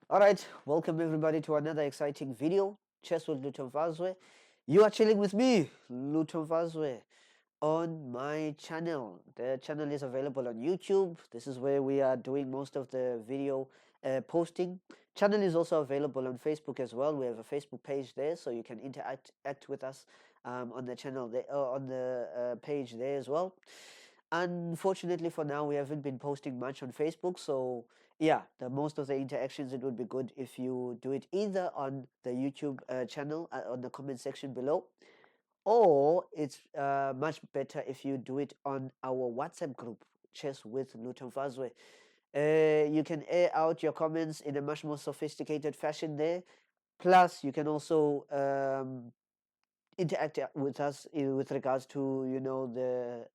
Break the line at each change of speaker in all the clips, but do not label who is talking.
Alright, welcome everybody to another exciting video. Chess with Luton Vazwe. You are chilling with me, Luton Vazwe, on my channel. The channel is available on YouTube. This is where we are doing most of the video posting. Channel is also available on Facebook as well. We have a Facebook page there, so you can interact with us on the channel there, on the page there as well. Unfortunately, for now, we haven't been posting much on Facebook, so yeah, the most of the interactions, it would be good if you do it either on the YouTube channel on the comment section below, or it's much better if you do it on our WhatsApp group, Chess with Luton Fazwe. You can air out your comments in a much more sophisticated fashion there. Plus, you can also interact with us with regards to the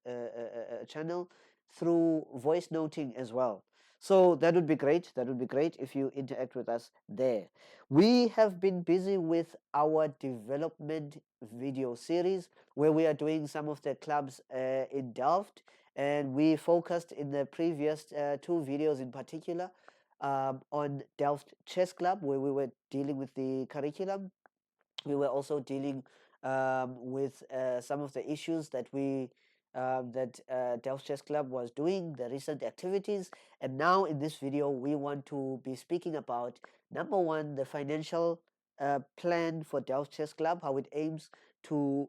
channel through voice noting as well. So that would be great. That would be great if you interact with us there. We have been busy with our development video series where we are doing some of the clubs in Delft, and we focused in the previous two videos in particular on Delft Chess Club, where we were dealing with the curriculum. We were also dealing with some of the issues that Delft Chess Club was doing, the recent activities. And now in this video, we want to be speaking about number one, the financial plan for Delft Chess Club, how it aims to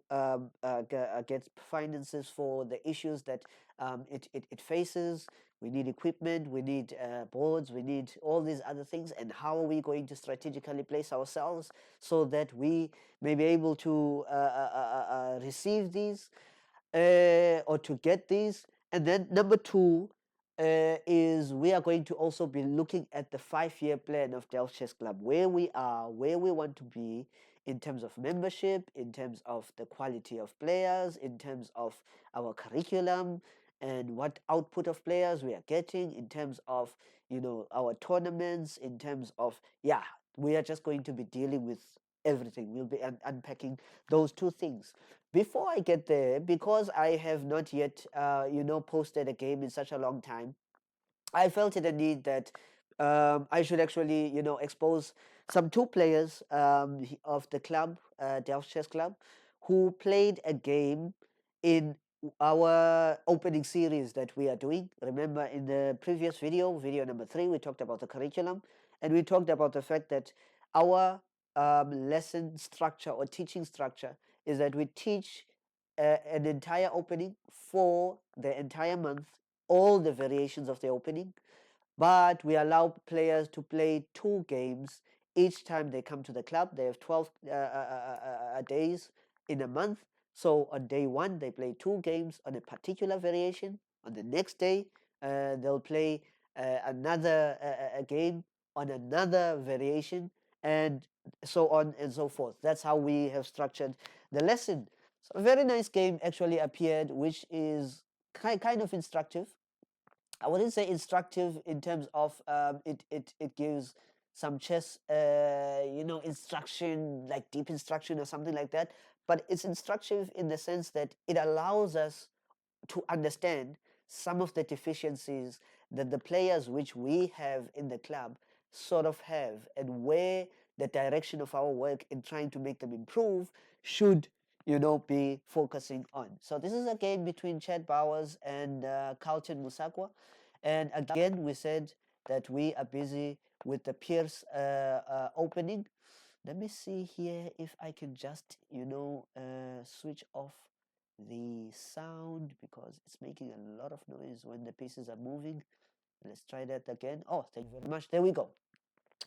get finances for the issues that it faces. We need equipment, we need boards, we need all these other things, and how are we going to strategically place ourselves so that we may be able to receive these or to get these. And then number two is we are going to also be looking at the 5-year plan of Delft Chess Club, where we are, where we want to be in terms of membership, in terms of the quality of players, in terms of our curriculum, and what output of players we are getting, in terms of our tournaments, in terms of we are just going to be dealing with everything. We'll be unpacking those two things. Before I get there, because I have not yet posted a game in such a long time, I felt it a need that I should actually expose some two players of the club, Delft Chess Club, who played a game in our opening series that we are doing. Remember, in the previous video number 3, we talked about the curriculum, and we talked about the fact that our lesson structure or teaching structure is that we teach an entire opening for the entire month, all the variations of the opening, but we allow players to play 2 games each time they come to the club. They have 12 days in a month. So on day 1, they play 2 games on a particular variation. On the next day, they'll play another a game on another variation, and so on and so forth. That's how we have structured the lesson. So a very nice game actually appeared, which is kind of instructive. I wouldn't say instructive in terms of it gives some chess instruction, like deep instruction or something like that, but it's instructive in the sense that it allows us to understand some of the deficiencies that the players which we have in the club sort of have, and where the direction of our work in trying to make them improve should be focusing on. So this is a game between Chad Bowers and Carlton Musakwa, and again we said that we are busy with the Pierce opening. Let me see here if I can just switch off the sound, because it's making a lot of noise when the pieces are moving. Let's try that again. Oh, thank you very much. There we go.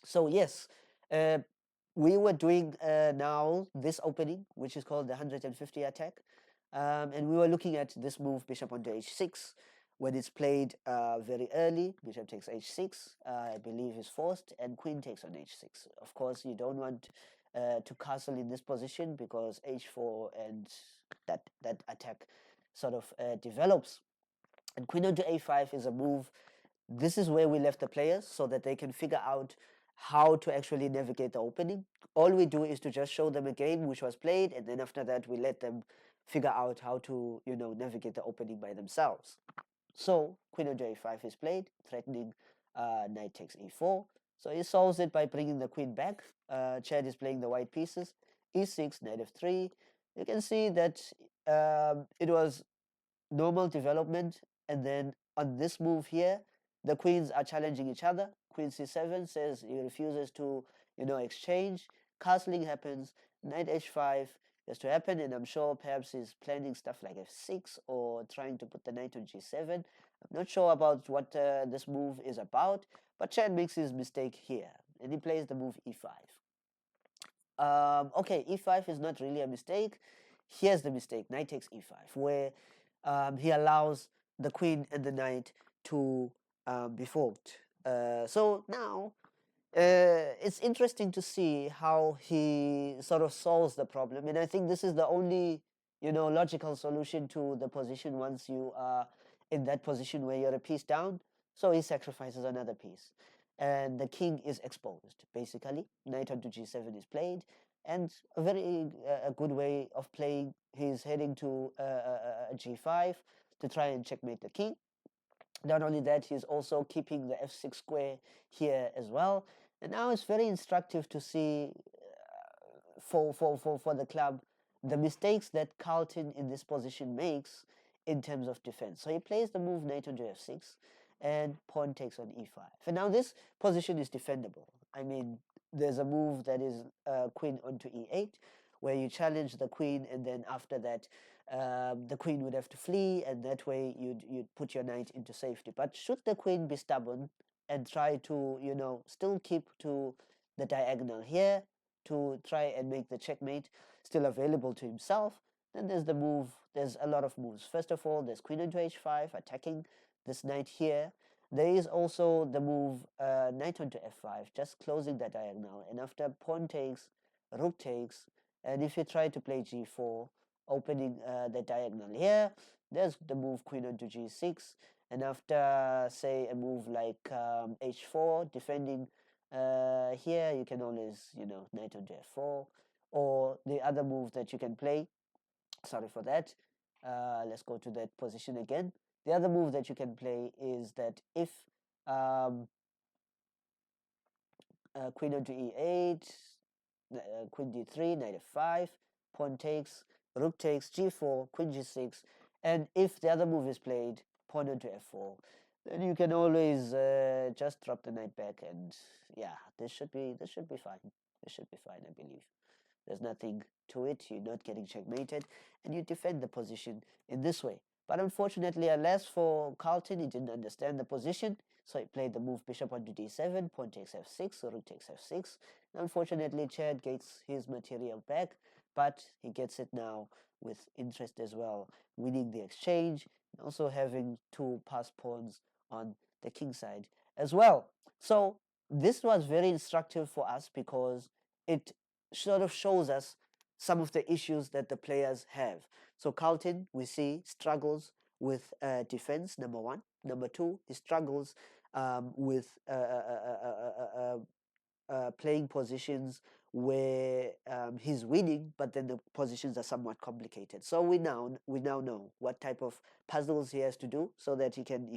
So yes, uh, we were doing now this opening, which is called the 150 attack, and we were looking at this move, bishop onto h6. When it's played very early, bishop takes h6, I believe is forced, and queen takes on h6. Of course, you don't want to castle in this position, because h4 and that attack sort of develops. And queen onto a5 is a move. This is where we left the players so that they can figure out how to actually navigate the opening. All we do is to just show them a game which was played, and then after that we let them figure out how to navigate the opening by themselves. So queen onto a5 is played, threatening knight takes e4. So he solves it by bringing the queen back. Chad is playing the white pieces. E6, knight f3. You can see that it was normal development, and then on this move here, the queens are challenging each other. Queen c7 says he refuses to, exchange. Castling happens. Knight h5 has to happen, and I'm sure perhaps he's planning stuff like f6 or trying to put the knight on g7. I'm not sure about what this move is about, but Chad makes his mistake here, and he plays the move e5. Okay, e5 is not really a mistake. Here's the mistake: knight takes e5, where he allows the queen and the knight to be forked. So now it's interesting to see how he sort of solves the problem, and I think this is the only, logical solution to the position once you are in that position where you're a piece down. So he sacrifices another piece, and the king is exposed. Basically, knight onto g7 is played, and a very a good way of playing. He's heading to g5 to try and checkmate the king. Not only that, he's also keeping the f6 square here as well. And now it's very instructive to see for the club the mistakes that Carlton in this position makes in terms of defense. So he plays the move knight onto f6 and pawn takes on e5. And now this position is defendable. I mean, there's a move that is queen onto e8 where you challenge the queen, and then after that the queen would have to flee, and that way you'd put your knight into safety. But should the queen be stubborn and try to, still keep to the diagonal here to try and make the checkmate still available to himself, then there's a lot of moves. First of all, there's queen into h5 attacking this knight here. There is also the move knight onto f5, just closing the diagonal, and after pawn takes, rook takes, and if you try to play g4, opening the diagonal here, there's the move queen onto g6, and after, say, a move like h4, defending here, you can always, knight onto f4, or the other move that you can play, sorry for that, let's go to that position again. The other move that you can play is that if um, queen onto e8, queen d3, knight f5, pawn takes, rook takes, g4, queen g6, and if the other move is played, pawn onto f4, then you can always just drop the knight back, and yeah, this should be fine. This should be fine, I believe. There's nothing to it. You're not getting checkmated, and you defend the position in this way. But unfortunately, alas for Carlton, he didn't understand the position, so he played the move bishop onto d7, pawn takes f6, so rook takes f6. Unfortunately, Chad gets his material back, but he gets it now with interest as well, winning the exchange, and also having two passed pawns on the king side as well. So this was very instructive for us because it sort of shows us some of the issues that the players have. So Carlton, we see, struggles with defense, number one. Number two, he struggles with playing positions where he's winning, but then the positions are somewhat complicated. So we now know what type of puzzles he has to do so that he can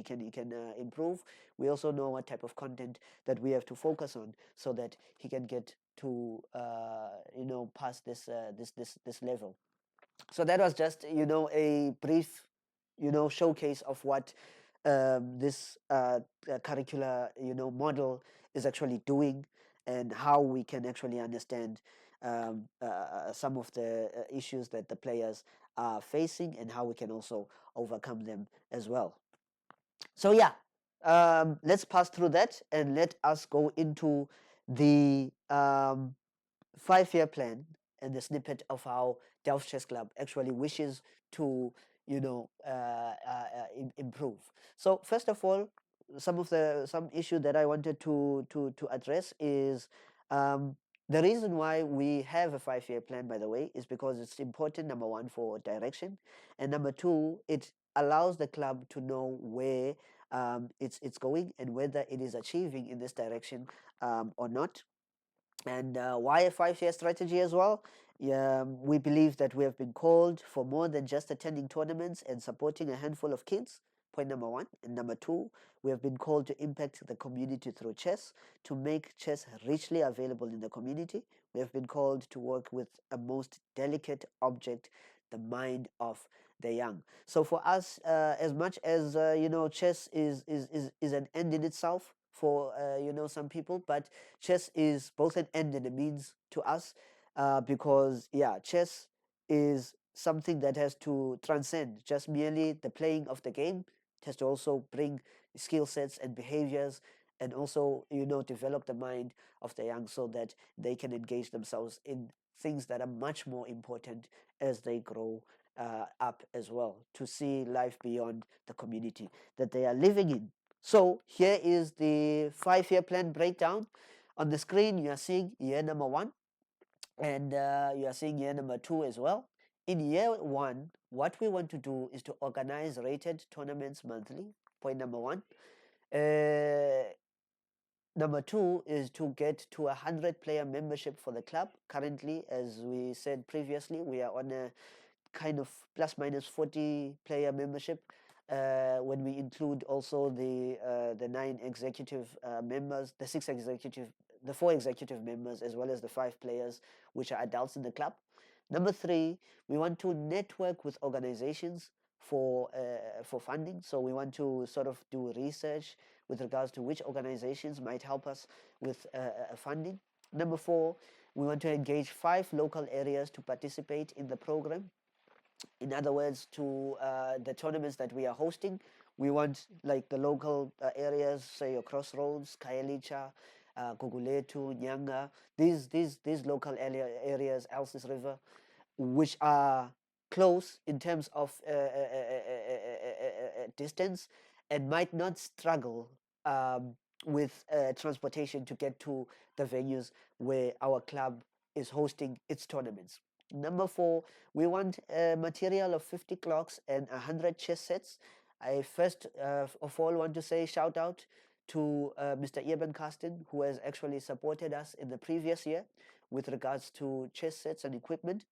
improve. We also know what type of content that we have to focus on so that he can get to past this level. So that was just a brief showcase of what this curricular model is actually doing, and how we can actually understand some of the issues that the players are facing, and how we can also overcome them as well. So yeah, let's pass through that and let us go into the 5-year plan and the snippet of how Delft Chess Club actually wishes to, improve. So first of all, some issue that I wanted to address is the reason why we have a 5-year plan, by the way, is because it's important, number one, for direction, and number two, it allows the club to know where it's going and whether it is achieving in this direction or not. And why a 5-year strategy as well? We believe that we have been called for more than just attending tournaments and supporting a handful of kids. Point number one. And number two, we have been called to impact the community through chess, to make chess richly available in the community. We have been called to work with a most delicate object, the mind of the young. So for us, as much as chess is an end in itself for some people, but chess is both an end and a means to us, because yeah, chess is something that has to transcend just merely the playing of the game. It has to also bring skill sets and behaviors, and also develop the mind of the young so that they can engage themselves in things that are much more important as they grow up as well, to see life beyond the community that they are living in. So here is the 5-year plan breakdown. On the screen, you are seeing year number one, and you are seeing year number two as well. In year one, what we want to do is to organize rated tournaments monthly. Point number one. Uh, Number two is to get to 100-player membership for the club. Currently, as we said previously, we are on a kind of plus minus 40-player membership, when we include also the 9 executive members, the 4 executive members, as well as the 5 players which are adults in the club. Number three, we want to network with organizations for funding. So we want to sort of do research with regards to which organizations might help us with funding. Number four, we want to engage 5 local areas to participate in the program. In other words, to the tournaments that we are hosting, we want like the local areas, say your Crossroads, Kayelicha, Guguletu, Nyanga, these local areas, Elsis River, which are close in terms of distance, and might not struggle with transportation to get to the venues where our club is hosting its tournaments. Number four, we want a material of 50 clocks and 100 chess sets. I first of all want to say shout out to Mr. Eben Karsten, who has actually supported us in the previous year with regards to chess sets and equipment.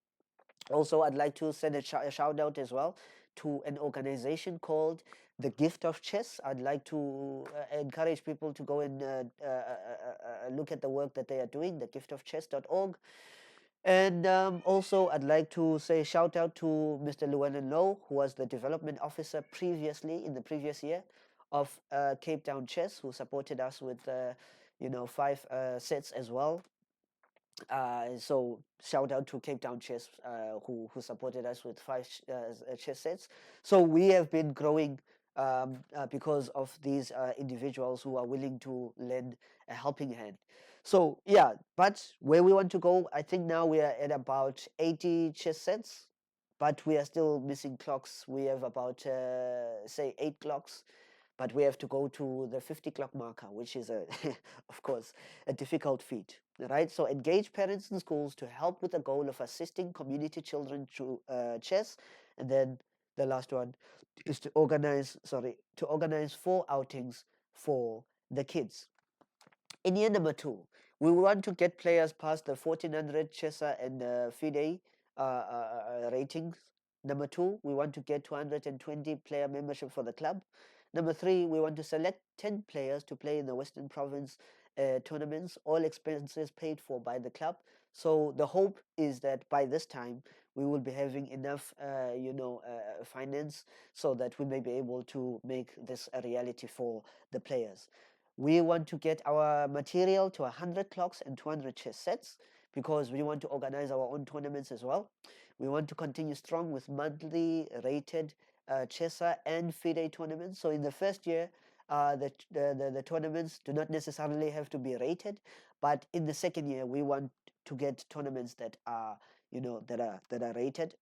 Also, I'd like to send a shout out as well to an organization called the Gift of Chess. I'd like to encourage people to go and look at the work that they are doing, thegiftofchess.org. And also, I'd like to say shout out to Mr. Llewellyn Lowe, who was the development officer previously in the previous year of Cape Town Chess, who supported us with 5 sets as well. So shout out to Cape Town Chess, who supported us with 5 chess sets. So we have been growing because of these individuals who are willing to lend a helping hand. So yeah, but where we want to go, I think now we are at about 80 chess sets, but we are still missing clocks. We have about say 8 clocks, but we have to go to the 50 clock marker, which is of course a difficult feat, right? So engage parents and schools to help with the goal of assisting community children through chess. And then the last one is to organize 4 outings for the kids. In year number two, we want to get players past the 1400 Chessa and FIDE ratings. Number two, we want to get 220 player membership for the club. Number three, we want to select 10 players to play in the Western Province tournaments, all expenses paid for by the club. So the hope is that by this time we will be having enough, finance so that we may be able to make this a reality for the players. We want to get our material to 100 clocks and 200 chess sets because we want to organize our own tournaments as well. We want to continue strong with monthly rated Chessa and FIDE tournaments. So in the first year, the tournaments do not necessarily have to be rated, but in the second year, we want to get tournaments that are, that are rated.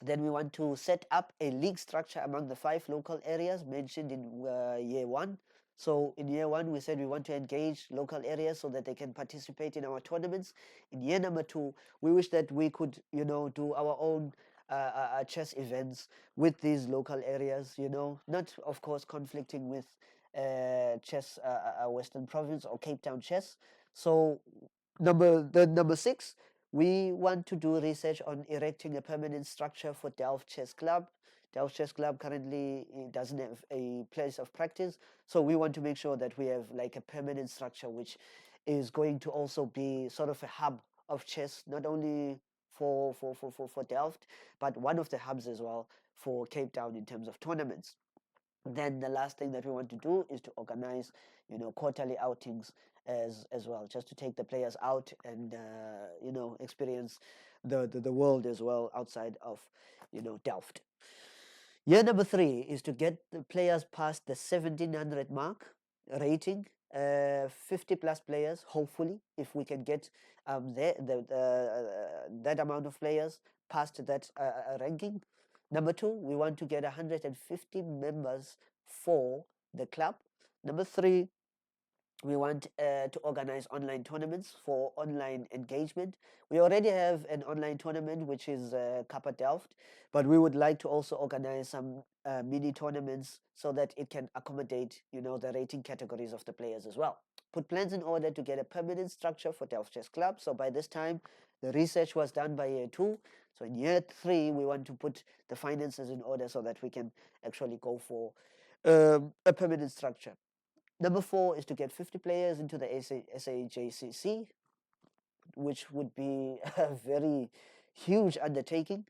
Then we want to set up a league structure among the 5 local areas mentioned in year one. So in year one, we said we want to engage local areas so that they can participate in our tournaments. In year number two, we wish that we could, do our own chess events with these local areas, not of course conflicting with chess Western Province or Cape Town chess. So number six, we want to do research on erecting a permanent structure for Delft Chess Club. Delft Chess Club currently doesn't have a place of practice, so we want to make sure that we have like a permanent structure which is going to also be sort of a hub of chess, not only for Delft, but one of the hubs as well for Cape Town in terms of tournaments. Then the last thing that we want to do is to organize, quarterly outings as well, just to take the players out and experience the world as well outside of Delft. Year number 3 is to get the players past the 1700 mark rating. 50 plus players, hopefully, if we can get that amount of players past that ranking. Number 2, we want to get 150 members for the club. Number 3, we want to organize online tournaments for online engagement. We already have an online tournament, which is Kappa Delft, but we would like to also organize some mini tournaments so that it can accommodate, the rating categories of the players as well. Put plans in order to get a permanent structure for Delft Chess Club. So by this time, the research was done by year 2. So in year 3, we want to put the finances in order so that we can actually go for a permanent structure. Number 4 is to get 50 players into the SAJCC, which would be a very huge undertaking.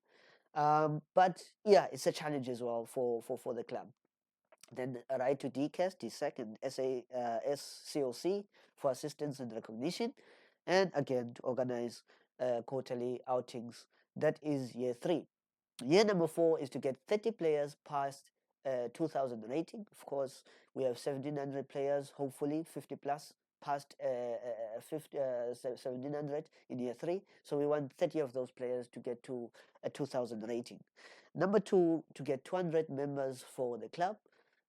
But yeah, it's a challenge as well for the club. Then a right to DCAS, DSEC, and SCOC for assistance and recognition. And again, to organize quarterly outings. That is year 3. Year number 4 is to get 30 players past 2000 rating. Of course, we have 1700 players, hopefully 50 plus past 1700 in year 3. So we want 30 of those players to get to a 2000 rating. Number 2, to get 200 members for the club.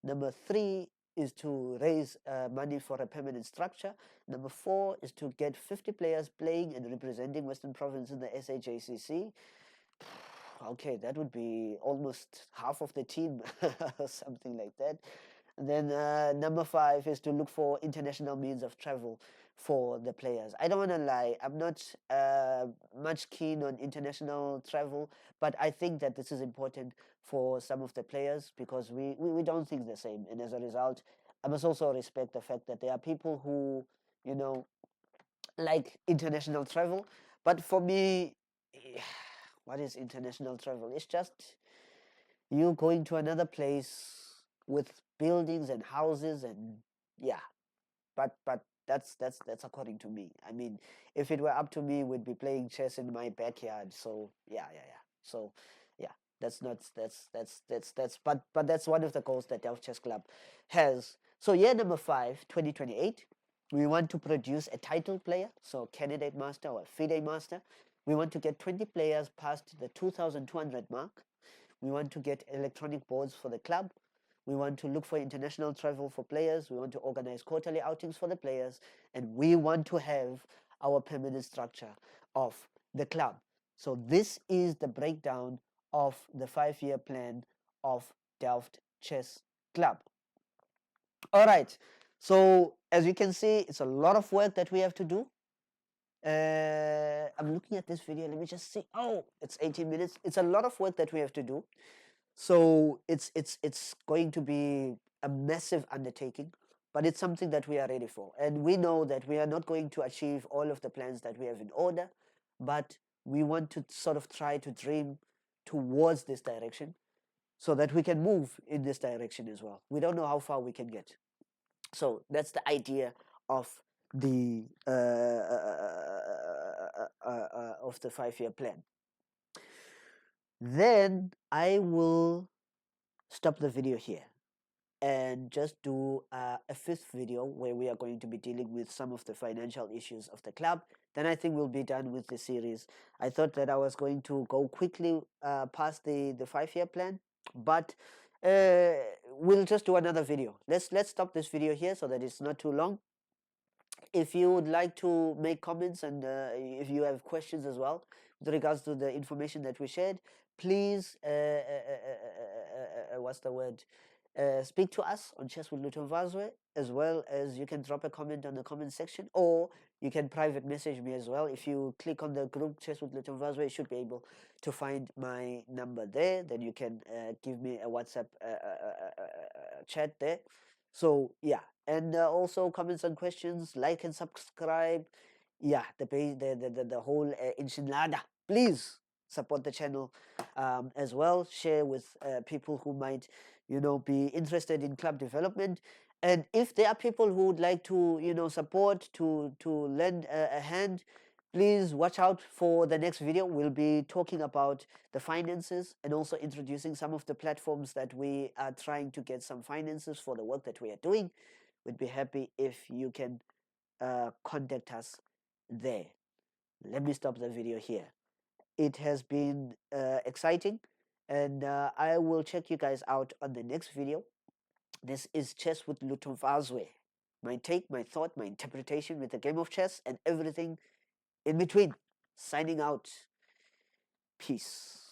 Number 3 is to raise money for a permanent structure. Number 4 is to get 50 players playing and representing Western Province in the SAJCC. Okay, that would be almost half of the team, something like that. And then number 5 is to look for international means of travel for the players. I don't want to lie, I'm not much keen on international travel, but I think that this is important for some of the players because we don't think the same. And as a result, I must also respect the fact that there are people who, like international travel. But for me, what is international travel? It's just you going to another place with buildings and houses and yeah. But that's according to me. I mean, if it were up to me, we'd be playing chess in my backyard. So yeah. So yeah, that's not but that's one of the goals that Delft Chess Club has. So year number 5, 2028, we want to produce a title player, so candidate master or FIDE master. We want to get 20 players past the 2200 mark. We want to get electronic boards for the club. We want to look for international travel for players. We want to organize quarterly outings for the players. And we want to have our permanent structure of the club. So this is the breakdown of the 5-year plan of Delft Chess Club. All right. So as you can see, it's a lot of work that we have to do. I'm looking at this video. Let me just see. Oh, it's 18 minutes. It's a lot of work that we have to do. So it's going to be a massive undertaking, but it's something that we are ready for. And we know that we are not going to achieve all of the plans that we have in order, but we want to sort of try to dream towards this direction so that we can move in this direction as well. We don't know how far we can get. So that's the idea of the 5-year plan. Then I will stop the video here and just do a 5th video where we are going to be dealing with some of the financial issues of the club. Then I think we'll be done with the series. I thought that I was going to go quickly past the 5-year plan, but we'll just do another video. Let's stop this video here so that it's not too long. If you would like to make comments and if you have questions as well with regards to the information that we shared, please what's the word, speak to us on Chess with Luton Vazwe, as well as you can drop a comment on the comment section, or you can private message me as well. If you click on the group Chess with Luton Vazwe, you should be able to find my number there. Then you can give me a WhatsApp chat there. So yeah, and also comments and questions, like and subscribe. Yeah, the whole enchilada. Please support the channel as well. Share with people who might, be interested in club development. And if there are people who would like to, support, to lend a hand, please watch out for the next video. We'll be talking about the finances and also introducing some of the platforms that we are trying to get some finances for the work that we are doing. We'd be happy if you can contact us there. Let me stop the video here. It has been exciting, and I will check you guys out on the next video. This is Chess with Luton Vazwe. My take, my thought, my interpretation with the game of chess and everything in between. Signing out. Peace.